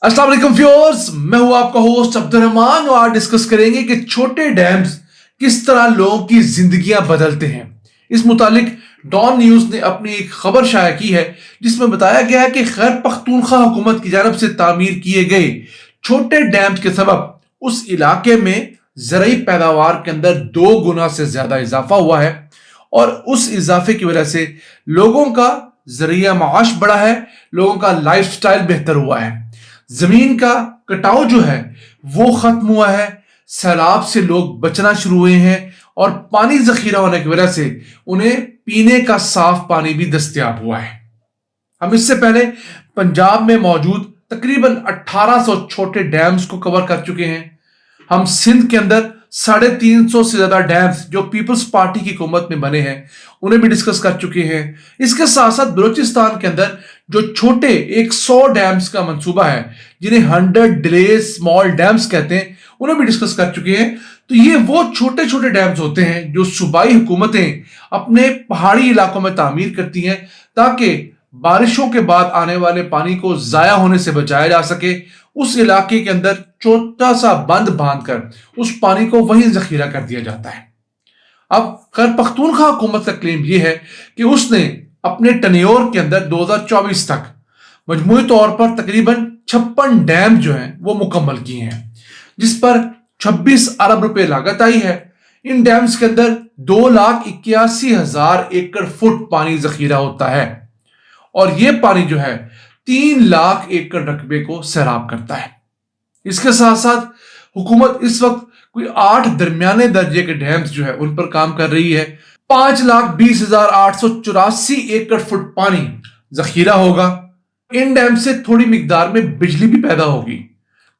अस्सलाम वालेकुम व्यूअर्स, मैं हूं आपका होस्ट अब्दुर्रहमान और आज डिस्कस करेंगे कि छोटे डैम्स किस तरह लोगों की जिंदगियां बदलते हैं। इस मुतालिक डॉन न्यूज ने अपनी एक खबर शाया की है जिसमें बताया गया है कि खैबर पख्तूनख्वा हुकूमत की जानब से तामीर किए गए छोटे डैम्स के सबब उस इलाके में ज़रूरी पैदावार के अंदर 2 गुना से ज्यादा इजाफा हुआ है और उस इजाफे की वजह से लोगों का जरिया माश बढ़ा है, लोगों का लाइफ स्टाइल बेहतर हुआ है, जमीन का कटाव जो है वो खत्म हुआ है, सैलाब से लोग बचना शुरू हुए हैं और पानी जखीरा होने की वजह से उन्हें पीने का साफ पानी भी दस्तयाब हुआ है। हम इससे पहले पंजाब में मौजूद तकरीबन 1800 छोटे डैम्स को कवर कर चुके हैं। हम सिंध के अंदर 350 से ज्यादा डैम्स जो पीपल्स पार्टी की हुकूमत में बने हैं उन्हें भी डिस्कस कर चुके हैं। इसके साथ साथ बलूचिस्तान के अंदर जो छोटे 100 डैम्स का मंसूबा है जिन्हें 100 डिले स्मॉल डैम्स कहते हैं उन्हें भी डिस्कस कर चुके हैं। तो ये वो छोटे छोटे डैम्स होते हैं जो सूबाई हुकूमतें अपने पहाड़ी इलाकों में तामीर करती हैं ताकि बारिशों के बाद आने वाले पानी को जाया होने से बचाया जा सके। उस इलाके के अंदर छोटा सा बंद बांधकर उस पानी को वहीं जखीरा कर दिया जाता है। अब खैबर पख्तूनख्वा हुकूमत का क्लेम यह है कि उसने अपने टन्योर के अंदर 2024 तक मजमूई तौर पर तकरीबन 56 डैम जो हैं वो मुकम्मल किए हैं जिस पर 26 अरब रुपए लागत आई है। इन डैम्स के अंदर 2,81,000 एकड़ फुट पानी जखीरा होता है और यह पानी जो है 3 लाख एकड़ रकबे को सैराब करता है। इसके साथ साथ हुकूमत इस वक्त कोई 8 दरमियाने दर्जे के डैम्स जो है उन पर काम कर रही है। 5,20,884 एकड़ फुट पानी जखीरा होगा। इन डैम से थोड़ी मिकदार में बिजली भी पैदा होगी,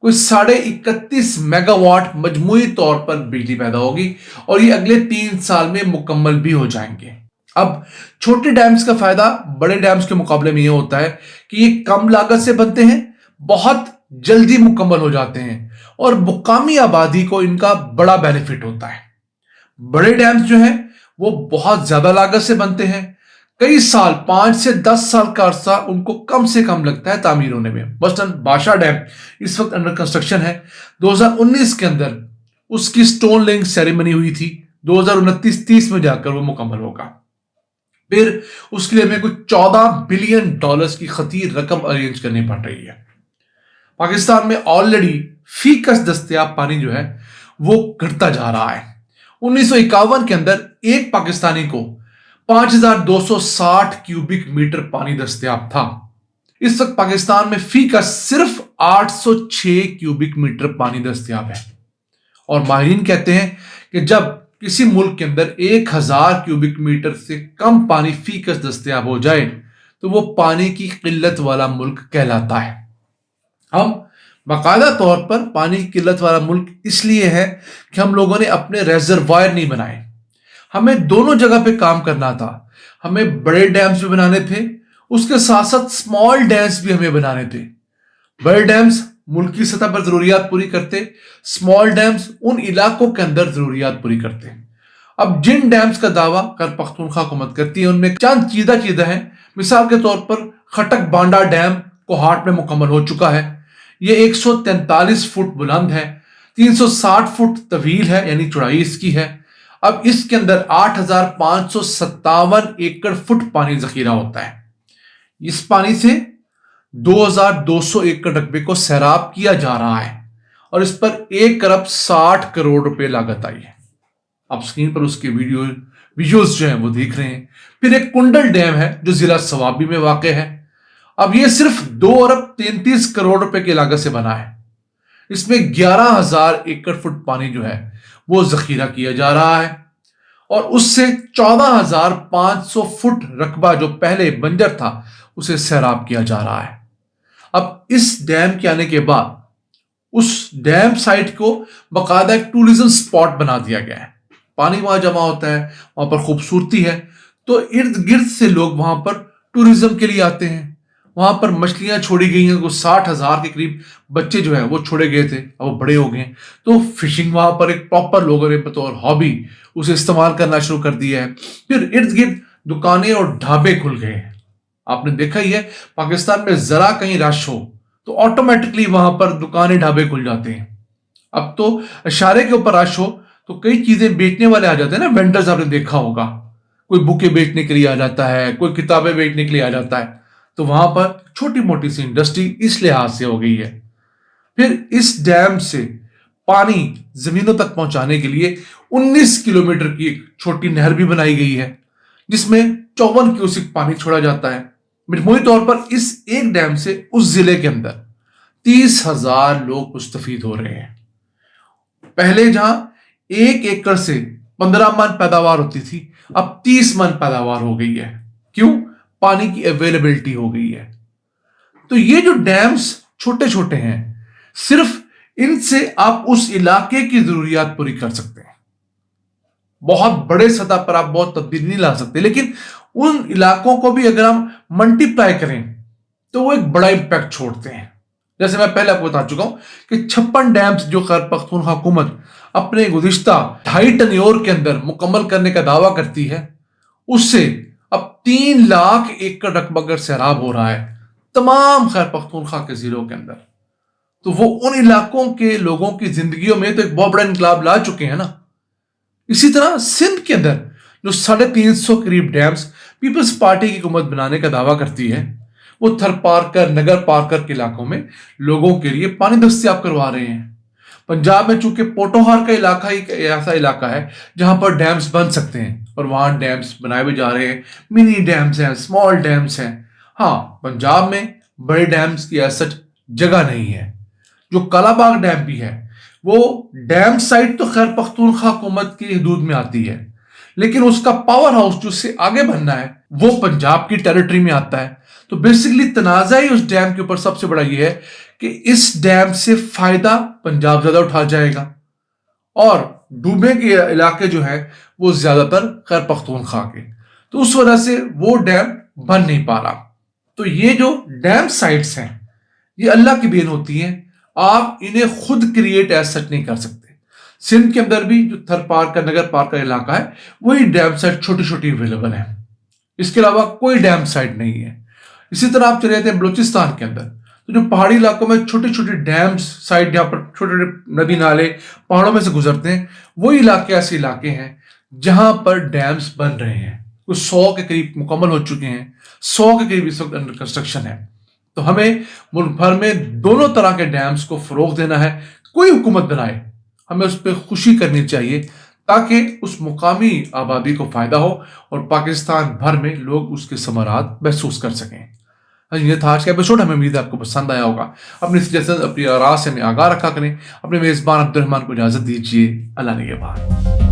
कोई 31.5 मेगावाट मजमूई तौर पर बिजली पैदा होगी और ये अगले 3 साल में मुकम्मल भी हो जाएंगे। अब छोटे डैम्स का फायदा बड़े डैम्स के मुकाबले में यह होता है कि ये कम लागत से बनते हैं, बहुत जल्दी मुकम्मल हो जाते हैं और मुकामी आबादी को इनका बड़ा बेनिफिट होता है। बड़े डैम्स जो हैं वो बहुत ज्यादा लागत से बनते हैं, कई साल 5 से 10 साल का अरसा उनको कम से कम लगता है तामीर होने में। मसलन बादशाह डैम इस वक्त अंडर कंस्ट्रक्शन है। 2019 के अंदर उसकी स्टोन लेइंग सेरेमनी हुई थी, 2029-30 में जाकर वो मुकम्मल होगा। फिर उसके लिए हमें कुछ $14 बिलियन की खतीर रकम अरेंज करनी पड़ रही है। पाकिस्तान में ऑलरेडी फीकस दस्तयाब पानी जो है वो घटता जा रहा है। 1951 के अंदर एक पाकिस्तानी को 5,260 क्यूबिक मीटर पानी दस्तयाब था। इस वक्त पाकिस्तान में फीकस सिर्फ 806 क्यूबिक मीटर पानी दस्तयाब है और माहिरीन कहते हैं कि जब किसी मुल्क के अंदर 1000 क्यूबिक मीटर से कम पानी फीकस दस्तयाब हो जाए तो वो पानी की किल्लत वाला मुल्क कहलाता है। हम बाकायदा तौर पर पानी की किल्लत वाला मुल्क इसलिए है कि हम लोगों ने अपने रेजरवायर नहीं बनाए। हमें दोनों जगह पे काम करना था। हमें बड़े डैम्स भी बनाने थे, उसके साथ साथ स्मॉल डैम्स भी हमें बनाने थे। बड़े डैम्स मुल्क की सतह पर जरूरियात पूरी करते, स्मॉल डैम्स उन इलाकों के अंदर जरूरियात पूरी करते हैं। अब जिन डैम्स का दावा खैबर पख्तूनख्वा हुकूमत करती है उनमें चंद चीजें हैं। मिसाल के तौर पर खटक बांडा डैम कोहाट में मुकम्मल हो चुका है। ये 143 फुट बुलंद है, 360 फुट तवील है यानी चौड़ाई इसकी है। अब इसके अंदर 8,557 एकड़ फुट पानी जखीरा होता है। इस पानी से 2,200 एकड़ रकबे को सैराब किया जा रहा है और इस पर 1 अरब 60 करोड़ रुपए लागत आई है। आप स्क्रीन पर उसके विजुअल्स जो हैं वो देख रहे हैं। फिर एक कुंडल डैम है जो जिला सवाबी में वाक़ है। अब ये सिर्फ 2 अरब 33 करोड़ रुपए की लागत से बना है। इसमें 11,000 एकड़ फुट पानी जो है वो जखीरा किया जा रहा है और उससे 14,500 फुट रकबा जो पहले बंजर था उसे सैराब किया जा रहा है। अब इस डैम के आने के बाद उस डैम साइट को बाकायदा एक टूरिज्म स्पॉट बना दिया गया है। पानी वहां जमा होता है, वहां पर खूबसूरती है तो इर्द गिर्द से लोग वहां पर टूरिज्म के लिए आते हैं। वहां पर मछलियां छोड़ी गई हैं, कुछ 60,000 के करीब बच्चे जो है वो छोड़े गए थे, अब वो बड़े हो गए तो फिशिंग वहां पर एक प्रॉपर लोगों ने बतौर हॉबी उसे इस्तेमाल करना शुरू कर दिया है। फिर इर्द गिर्द दुकानें और ढाबे खुल गए हैं। आपने देखा ही है पाकिस्तान में जरा कहीं रश हो तो ऑटोमेटिकली वहां पर दुकानें ढाबे खुल जाते हैं। अब तो इशारे के ऊपर रश हो तो कई चीजें बेचने वाले आ जाते हैं ना, वेंडर्स, आपने देखा होगा। कोई बुकें बेचने के लिए आ जाता है, कोई किताबें बेचने के लिए आ जाता है। तो वहां पर छोटी मोटी सी इंडस्ट्री इस लिहाज से हो गई है। फिर इस डैम से पानी जमीनों तक पहुंचाने के लिए 19 किलोमीटर की एक छोटी नहर भी बनाई गई है, जिसमें 54 क्यूसेक पानी छोड़ा जाता है। मजमूई तौर पर इस एक डैम से उस जिले के अंदर 30,000 लोग मुस्तफीद हो रहे हैं। पहले जहां 1 एकड़ से 15 मन पैदावार होती थी, अब 30 मन पैदावार हो गई है। क्यों? पानी की अवेलेबिलिटी हो गई है। तो ये जो डैम्स छोटे छोटे हैं, सिर्फ इनसे आप उस इलाके की जरूरियात पूरी कर सकते हैं। बहुत बड़े सतह पर आप बहुत तब्दीली नहीं ला सकते, लेकिन उन इलाकों को भी अगर हम मल्टीप्लाई करें तो वो एक बड़ा इंपैक्ट छोड़ते हैं। जैसे मैं पहले आपको बता चुका हूं कि 56 डैम्स जो खैबर पख्तूनख्वा हुकूमत अपने गुज़िश्ता 2.5 टन्योर के अंदर मुकम्मल करने का दावा करती है, उससे अब 3 लाख एकड़ रकबा अगर सैराब हो रहा है तमाम खैबर पख्तूनख्वा के जिलों के अंदर, तो वो उन इलाकों के लोगों की जिंदगियों में तो एक बहुत बड़ा इनकलाब ला चुके हैं ना। इसी तरह सिंध के अंदर जो 350 करीब डैम्स पीपल्स पार्टी की हुकूमत बनाने का दावा करती है, वो थर पारकर, नगर पारकर के इलाकों में लोगों के लिए पानी दस्तयाब करवा रहे हैं। पंजाब में चूंकि पोटोहार का इलाका ही ऐसा इलाका है जहां पर डैम्स बन सकते हैं और वहां डैम्स बनाए भी जा रहे हैं। मिनी डैम्स हैं, स्मॉल डैम्स हैं। हाँ, पंजाब में बड़े डैम्स की ऐसा जगह नहीं है। जो कालाबाग डैम भी है, वो डैम साइट तो खैबर पख्तूनख्वा हुकूमत की हदूद में आती है, लेकिन उसका पावर हाउस जो उससे आगे बनना है वो पंजाब की टेरिटरी में आता है। तो बेसिकली तनाज़ा ही उस डैम के ऊपर सबसे बड़ा ये है कि इस डैम से फायदा पंजाब ज्यादा उठा जाएगा और डूबे के इलाके जो है वो ज्यादातर खैबर पख्तूनख्वा के, तो उस वजह से वो डैम बन नहीं पा रहा। तो ये जो डैम साइट्स हैं ये अल्लाह की देन होती हैं, आप इन्हें खुद क्रिएट एज सच नहीं कर सकते। सिंध के अंदर भी जो थर पार का, नगर पार का इलाका है, वही डैम साइट छोटी छोटी अवेलेबल है। इसके अलावा कोई डैम साइट नहीं है। इसी तरह आप चले जाते हैं बलूचिस्तान के अंदर, तो जो पहाड़ी इलाकों में छोटे छोटे डैम्स साइट जहाँ पर छोटे छोटे नदी नाले पहाड़ों में से गुजरते हैं, वही इलाके ऐसे इलाके हैं जहां पर डैम्स बन रहे हैं। कुछ 100 के करीब मुकम्मल हो चुके हैं, 100 के करीब इस वक्त अंडर कंस्ट्रक्शन है। तो हमें मुल्क भर में दोनों तरह के डैम्स को फरोग देना है। कोई हुकूमत बनाए, हमें उस पर खुशी करनी चाहिए ताकि उस मुकामी आबादी को फायदा हो और पाकिस्तान भर में लोग उसके समरात महसूस कर सकें। ये था आज का एपिसोड। हमें उम्मीद है आपको पसंद आया होगा। अपनी सजेशन, अपनी आराज़ से हमें आगाह रखा करें। अपने मेज़बान अब्दुल रहमान को इजाज़त दीजिए। अल्लाह निगहबान।